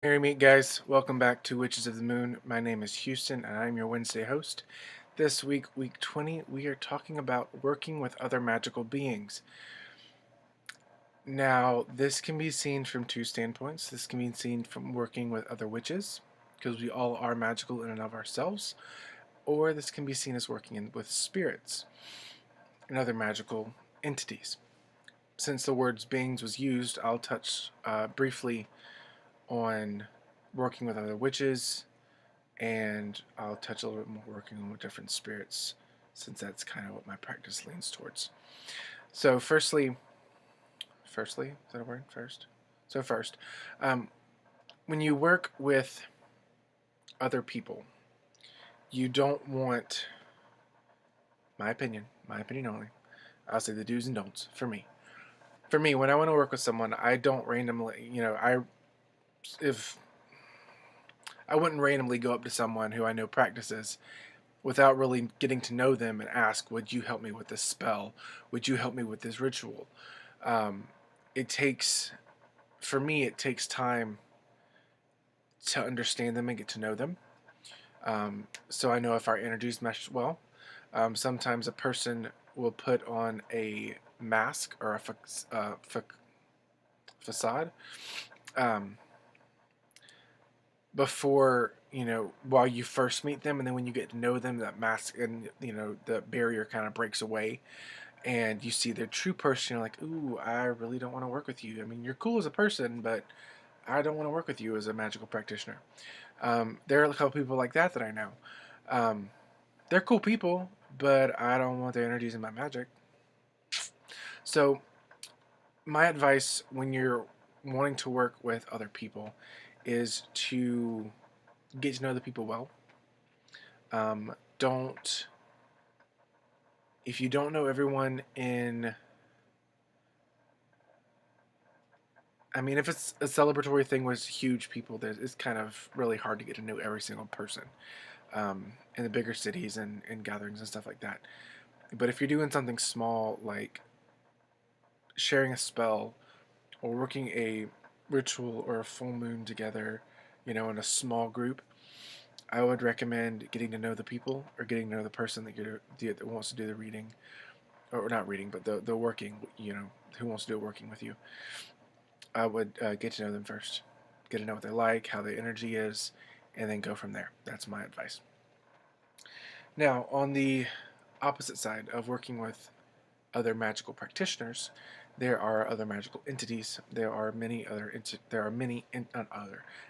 Merry meet, guys. Welcome back to Witches of the Moon. My name is Houston, and I'm your Wednesday host. This week, week 20, we are talking about working with other magical beings. Now, this can be seen from two standpoints. This can be seen from working with other witches, because we all are magical in and of ourselves, or this can be seen as working with spirits and other magical entities. Since the words beings was used, I'll touch briefly on working with other witches, and I'll touch a little bit more working with different spirits, since that's kind of what my practice leans towards. So, firstly, is that a word? First, um, when you work with other people, you don't want, my opinion only. I'll say the do's and don'ts for me. For me, when I want to work with someone, I don't randomly, if I wouldn't randomly go up to someone who I know practices without really getting to know them and ask, would you help me with this spell? Would you help me with this ritual? Um, it takes, for me, it takes time to understand them and get to know them. So I know if our energies mesh well. Sometimes a person will put on a mask or a facade um, before, while you first meet them, and then when you get to know them, that mask and the barrier kind of breaks away, and you see their true person. You're like, ooh, I really don't want to work with you. I mean, you're cool as a person, but I don't want to work with you as a magical practitioner. There are a couple people like that I know. Um, they're cool people, but I don't want their energies in my magic. So my advice when you're wanting to work with other people is to get to know the people well. Don't If you don't know everyone in, I mean, if it's a celebratory thing with huge people, it's kind of really hard to get to know every single person in the bigger cities and gatherings and stuff like that. But if you're doing something small like sharing a spell or working a ritual or a full moon together, in a small group, I would recommend getting to know the people or getting to know the person that wants to do the reading, or not reading, but the working, who wants to do working with you. I would get to know them first, get to know what they like, how their energy is, and then go from there. That's my advice. Now, on the opposite side of working with other magical practitioners, there are other magical entities. There are many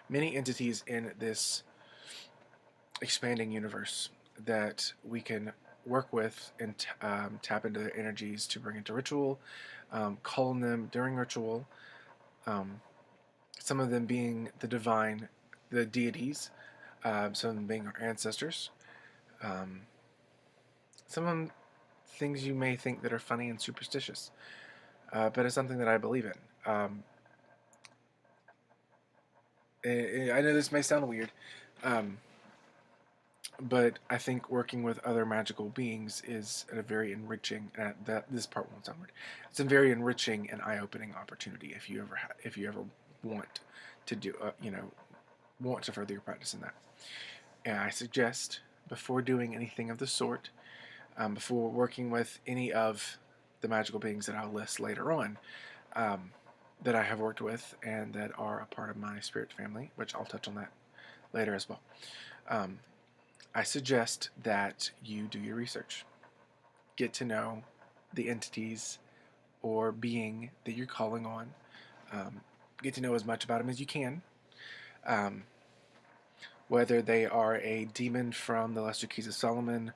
many entities in this expanding universe that we can work with and tap into their energies to bring into ritual, call on them during ritual. Um, some of them being the divine, the deities, some of them being our ancestors. Um, some of them things you may think that are funny and superstitious, but it's something that I believe in. I know this may sound weird, um, but I think working with other magical beings is a very enriching. This part won't sound weird. It's a very enriching and eye-opening opportunity if you ever want to do, want to further your practice in that. And I suggest before doing anything of the sort, before working with any of the magical beings that I'll list later on, um, that I have worked with and that are a part of my spirit family, which I'll touch on that later as well. Um, I suggest that you do your research. Get to know the entities or being that you're calling on. Um, get to know as much about them as you can. Um, whether they are a demon from the Lesser Keys of Solomon,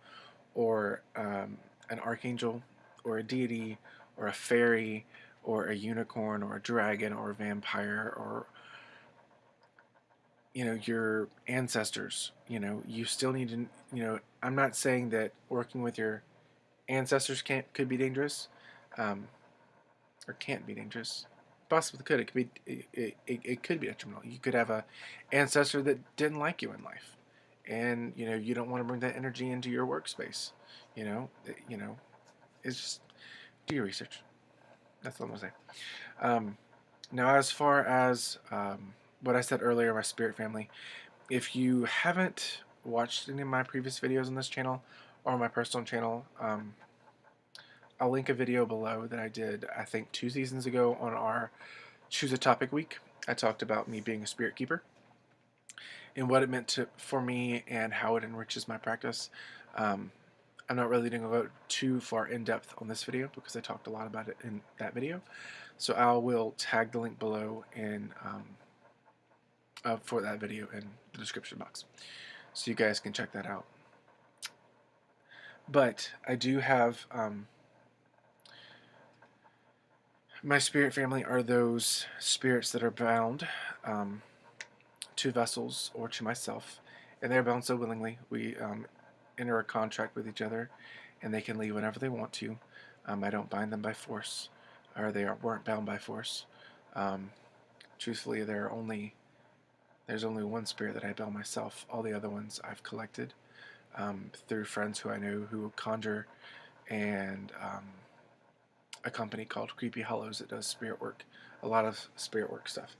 or an archangel, or a deity, or a fairy, or a unicorn, or a dragon, or a vampire, or your ancestors. You still need to. I'm not saying that working with your ancestors could be dangerous, um, or can't be dangerous. Possibly could. It could be. It could be detrimental. You could have a ancestor that didn't like you in life, and you don't want to bring that energy into your workspace. It's just do your research. That's all I'm gonna say. Um, Now, as far as what I said earlier, my spirit family. If you haven't watched any of my previous videos on this channel or my personal channel, I'll link a video below that I did, I think, 2 seasons ago on our Choose a Topic week. I talked about me being a spirit keeper and what it meant for me and how it enriches my practice. I'm not really going to go too far in depth on this video because I talked a lot about it in that video. So I will tag the link below for that video in the description box, so you guys can check that out. But I do have my spirit family are those spirits that are bound to vessels or to myself, and they're bound so willingly. We enter a contract with each other, and they can leave whenever they want to. I don't bind them by force, or weren't bound by force. Truthfully, there's only one spirit that I bound myself. All the other ones I've collected through friends who I know who conjure, and a company called Creepy Hollows that does spirit work, a lot of spirit work stuff.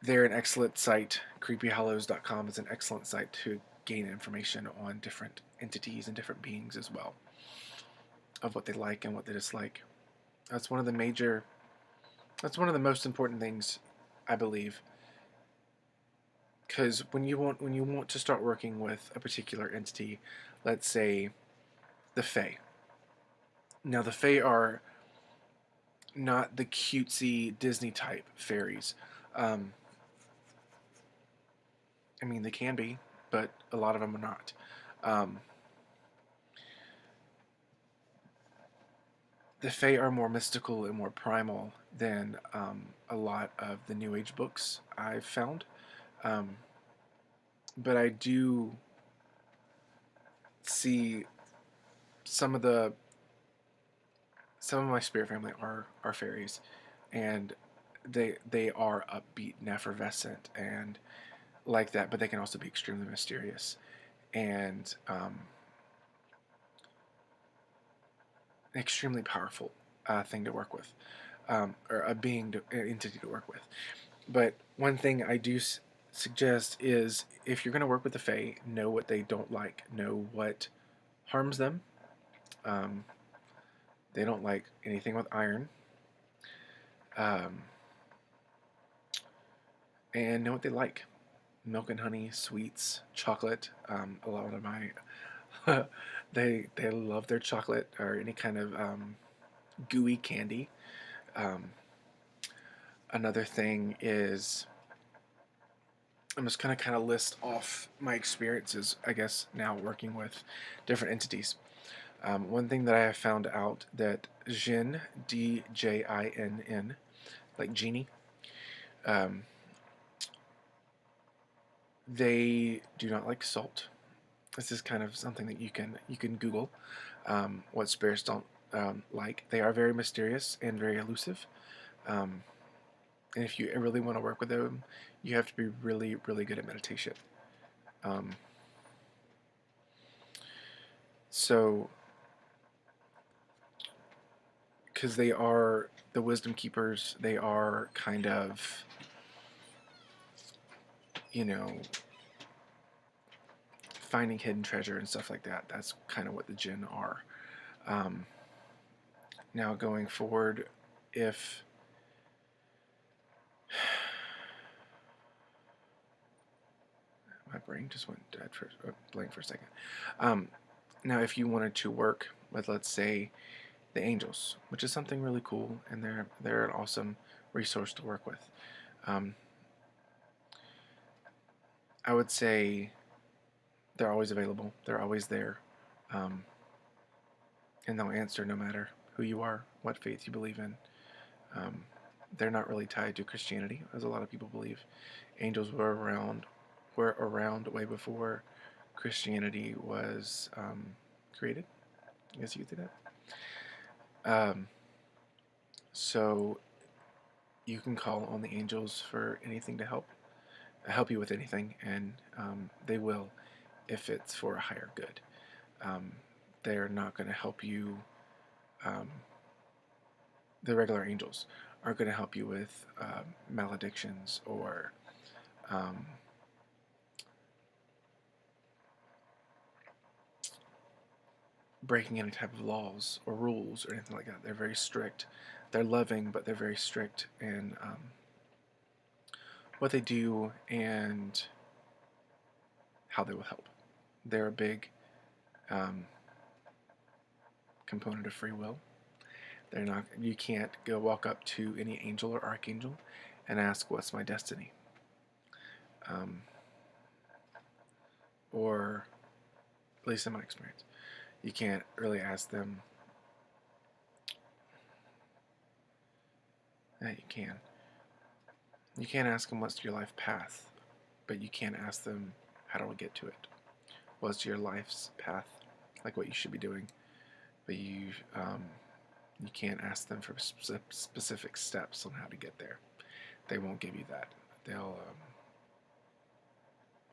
They're an excellent site. CreepyHollows.com is an excellent site to gain information on different entities and different beings as well, of what they like and what they dislike. That's one of the most important things, I believe, because when you want to start working with a particular entity, let's say the Fae. Now the Fae are not the cutesy Disney type fairies. I mean, they can be, but a lot of them are not. The Fae are more mystical and more primal than a lot of the New Age books I've found. But I do see some of my spirit family are fairies, and they are upbeat and effervescent and like that, but they can also be extremely mysterious and extremely powerful thing to work with, or an entity to work with. But one thing I do suggest is, if you're going to work with the Fae, know what they don't like, know what harms them. They don't like anything with iron, and know what they like: milk and honey, sweets, chocolate. A lot of my they love their chocolate or any kind of gooey candy. Another thing is, I'm just going to kind of list off my experiences, I guess, now working with different entities. One thing that I have found out that Jinn, D-J-I-N-N, like genie, they do not like salt. This is kind of something that you can Google what spirits don't like. They are very mysterious and very elusive. And if you really want to work with them, you have to be really, really good at meditation. So, because they are the wisdom keepers, they are kind of, finding hidden treasure and stuff like that. That's kind of what the Jinn are. Now going forward, if my brain just went dead blank for a second. Now, if you wanted to work with, let's say, the angels, which is something really cool, and they're an awesome resource to work with. I would say they're always available. They're always there, and they'll answer no matter who you are, what faith you believe in. They're not really tied to Christianity, as a lot of people believe. Angels were around way before Christianity was created. I guess you could say that. So you can call on the angels for anything to help you with anything, and they will, if it's for a higher good. They're not going to help you. The regular angels are going to help you with maledictions or um, breaking any type of laws or rules or anything like that. They're very strict. They're loving, but they're very strict in what they do and how they will help. They're a big um, component of free will. They're not. You can't go walk up to any angel or archangel and ask, "What's my destiny?" Um, or at least in my experience, you can't really ask them. You can. You can't ask them what's your life path, but you can ask them how do I get to it. What's your life's path, like what you should be doing, but you can't ask them for specific steps on how to get there. They won't give you that. They'll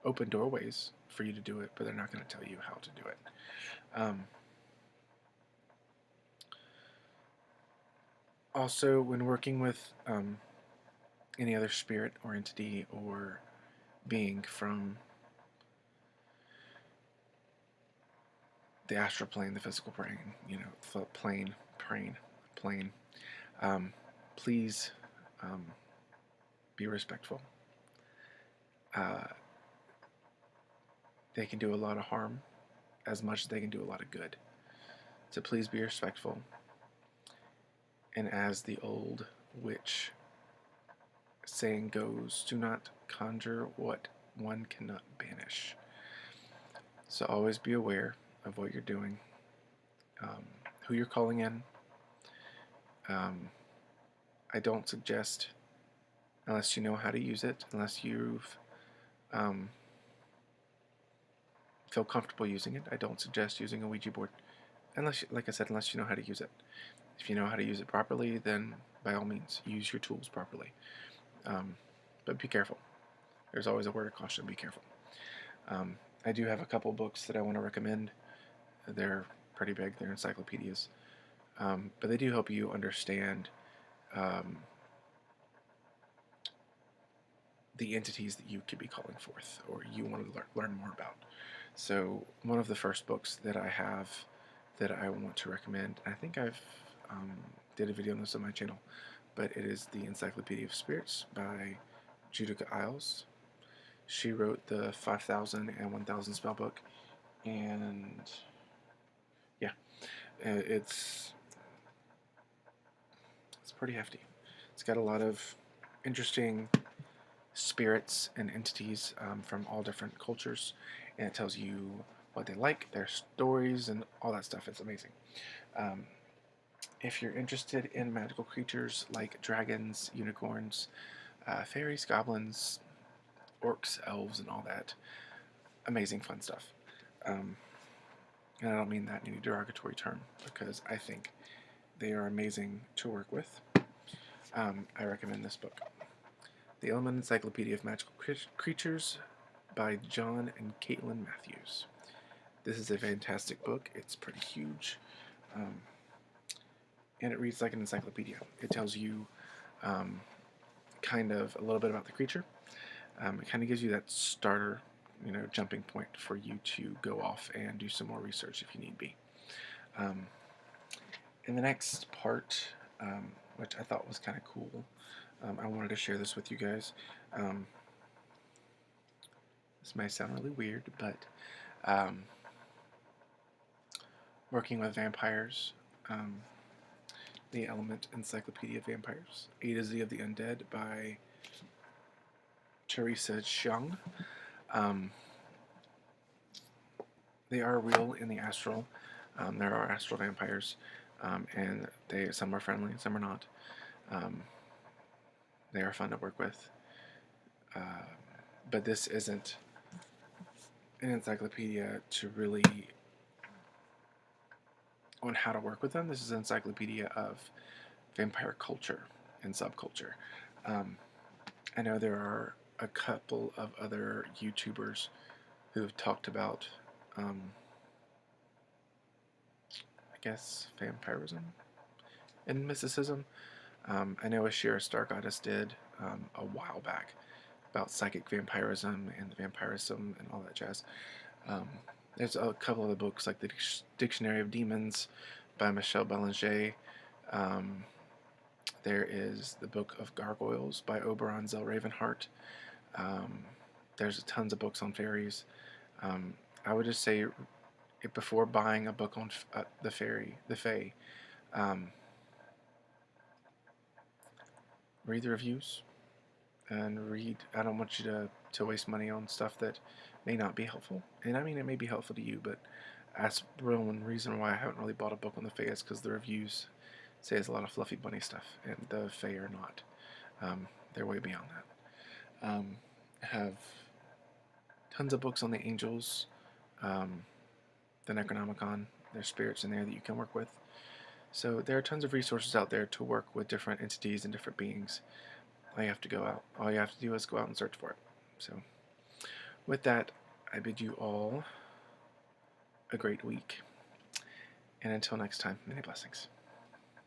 open doorways for you to do it, but they're not going to tell you how to do it. Also, when working with any other spirit or entity or being from the astral plane, the physical plane, please be respectful. They can do a lot of harm as much as they can do a lot of good. So please be respectful. And as the old witch saying goes, do not conjure what one cannot banish. So always be aware of what you're doing, who you're calling in. I don't suggest, unless you know how to use it, unless you've feel comfortable using it, I don't suggest using a Ouija board. Unless, like I said, unless you know how to use it. If you know how to use it properly, then by all means, use your tools properly. But be careful. There's always a word of caution, be careful. I do have a couple books that I want to recommend. They're pretty big, they're encyclopedias. But they do help you understand the entities that you could be calling forth or you want to learn more about. So one of the first books that I have that I want to recommend, I think I've did a video on this on my channel, but it is the Encyclopedia of Spirits by Judica Isles. She wrote the 5,000 and 1,000 spell book, and yeah, it's pretty hefty. It's got a lot of interesting spirits and entities from all different cultures, and it tells you what they like, their stories, and all that stuff. It's amazing. If you're interested in magical creatures like dragons, unicorns, fairies, goblins, orcs, elves, and all that, amazing fun stuff. And I don't mean that in any derogatory term, because I think they are amazing to work with. I recommend this book. The HALLMAN Encyclopedia of Magical Creatures by John and Caitlin Matthews. This is a fantastic book. It's pretty huge. And it reads like an encyclopedia. It tells you kind of a little bit about the creature. It kind of gives you that starter, jumping point for you to go off and do some more research if you need be. In the next part, which I thought was kind of cool, I wanted to share this with you guys. This may sound really weird, but working with vampires, the Element Encyclopedia of Vampires, A to Z of the Undead by Teresa Chung. They are real in the astral. There are astral vampires, and some are friendly, some are not. They are fun to work with. But this isn't an encyclopedia to really on how to work with them. This is an encyclopedia of vampire culture and subculture. I know there are a couple of other YouTubers who have talked about, I guess, vampirism and mysticism. I know a Shira Star Goddess did a while back about psychic vampirism and vampirism and all that jazz. Um, there's a couple of the books like the Dictionary of Demons by Michelle Belanger. Um, there is the Book of Gargoyles by Oberon Zell Ravenheart. Um, there's tons of books on fairies. Um, I would just say before buying a book on the Fae, um, read the reviews and read. I don't want you to waste money on stuff that may not be helpful. And I mean, it may be helpful to you, but that's one reason why I haven't really bought a book on the Fae is because the reviews say it's a lot of fluffy bunny stuff, and the Fae are not. They're way beyond that. Have tons of books on the angels, um, the Necronomicon. There's spirits in there that you can work with. So there are tons of resources out there to work with different entities and different beings. All you have to do is go out and search for it. So with that, I bid you all a great week. And until next time, many blessings.